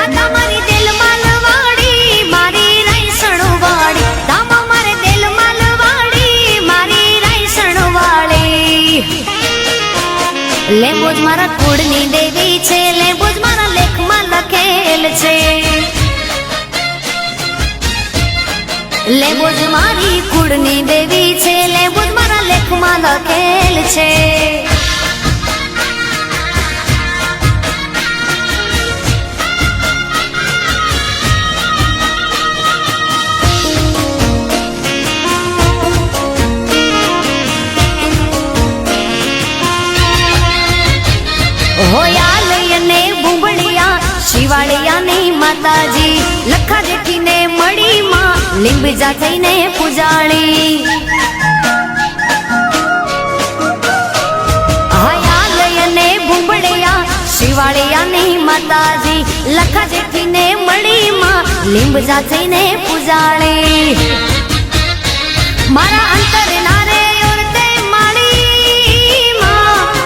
માતા મારી દિલ માલવાડી મારી રાયસણ વાળી દામા મારે દિલ માલવાડી મારી રાયસણ વાળી લેંબોજ મારા કુળની દેવી છે લેંબોજ મારા લેખમાં લખેલ છે લેંબોજ મારી કુળની દેવી છે લેંબોજ મારા લેખમાં લખેલ છે હોયાલયને બુંબળિયા શિવાળિયાની માતાજી લખા જેઠીને મળી માં લીંબજા થઈને પૂજાણી હોયાલયને બુંબળિયા શિવાળિયાની માતાજી લખા જેઠીને મળી માં લીંબજા થઈને પૂજાણી મારા અંતર નારે ઓરતે માળી માં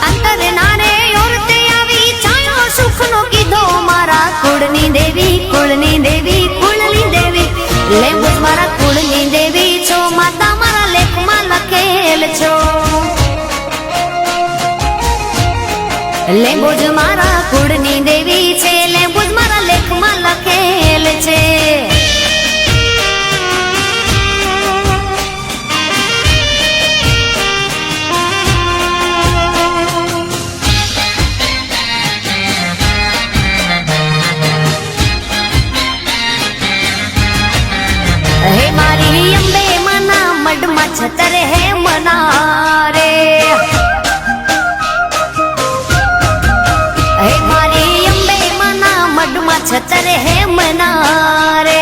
અંતર નારે ઓરતે આવી છાયો સુખનો કીધો મારા કુળની દેવી કુળની દેવી કુળની દેવી લેંબોજ મારા કુળની દેવી છો માતા મારા લેખમાં લખેલ છો લેંબોજ મારા કુળની દેવી છે લેંબોજ મારા લેખમાં લખેલ છે હે મારી અંબે મના મઢમાં છતર હે મના રે હે મારી અંબે મના મઢમાં છતર હે મના રે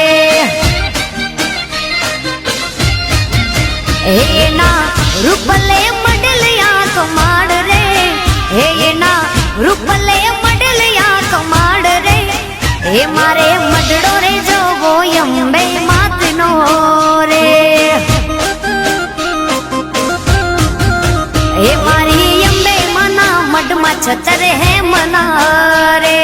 હે એના રૂપલે મડલિયા કમાડ રે હે એના રૂપલે મડલિયા કમાડ રે હે મારે મડડો રે જોવો અંબે માતનો રે હે મારી અંબે મના મઢમાં છતર હે મના રે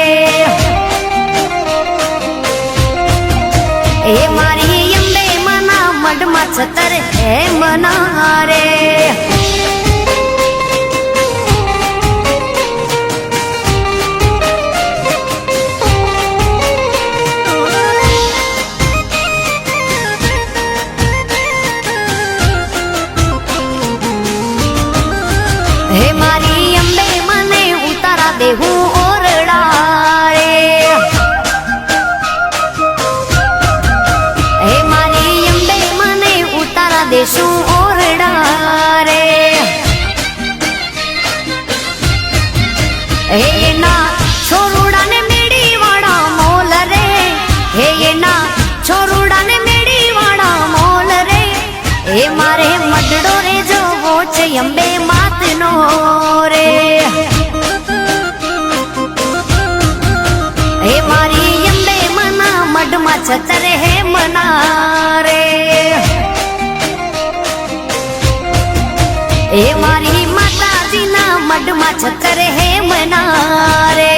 હે મારી અંબે મના મઢમાં છતર હે મના રે હે મારી અંબે મને ઉતારા દેવું ઓરડા રે હે મારી અંબે મને ઉતારા દેશું ઓરડા રે હે એના છોરુડાને મેડી વાળા મોલ રે હે એના છોરુડાને મેડી વાળા મોલ રે હે મારે મડડો રે જોવો છે અંબે માતનો રે હે મારી અંબે મના મઢમાં છતર હે મના રે હે મારી માતાજીના મઢમાં છતર હે મના રે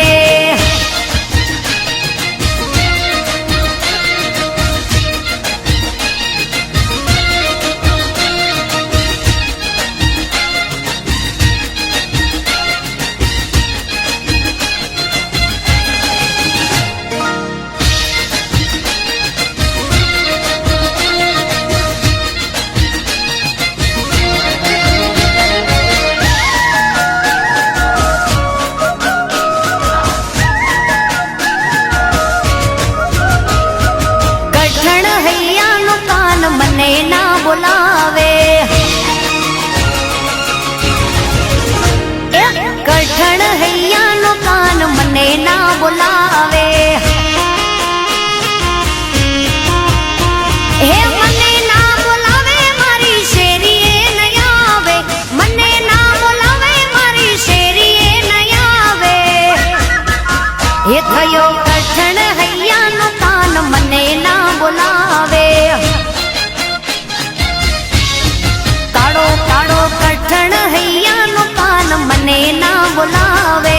મને ના બોલાવે કઠણ હૈયાનો કાન મને ના બોલાવે હે મને ના બોલાવે મારી શેરીએ નય આવે મને ના બોલાવે મારી શેરીએ નય આવે એ થયો કઠણ હૈયાનો કાન મને ના બોલાવે કઠણ હૈયાનો કાન મને ના બોલાવે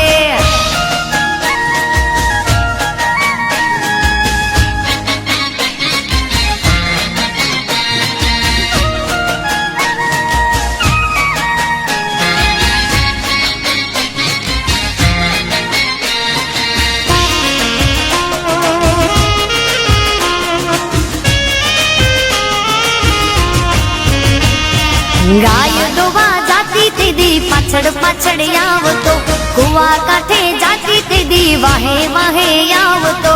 જાતી તેદી પાછળ પાછળ આવતો, કુવા કાંઠે જાતી તેદી વાહે વાહે આવતો.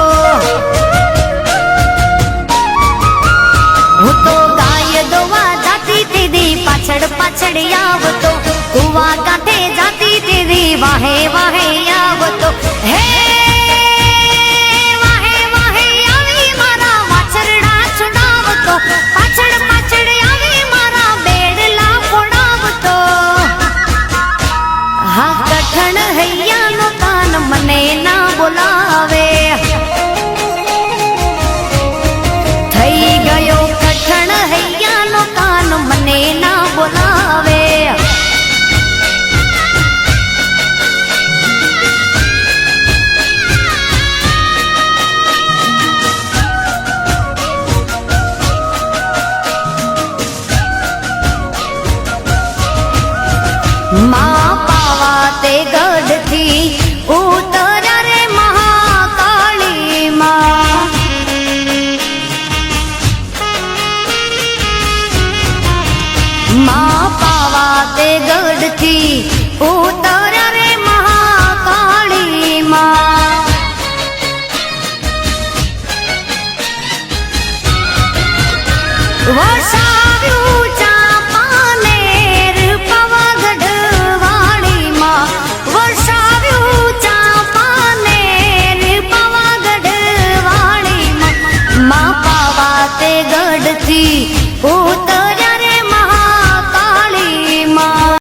હું તો ગાય દોવા જાતી તેદી પાછળ પાછળ આવતો, કુવા કાંઠે જાતી તેદી વાહે વાહે આવતો. હે વાહે વાહે આવી મારા વાછરડા છુડાવતો, પાછળ પાછળ આવી મારા બેડલા ફોડાવતો. હા કઠણ હૈયાનો કાન મને ના બોલાવે, થઈ ગયો કઠણ હૈયાનો કાન મને ના બોલાવે. માં પાવા તે ગઢથી ઉતર્યા રે મહાકાળી માં. માં પાવા તે ગઢથી ઉતર્યા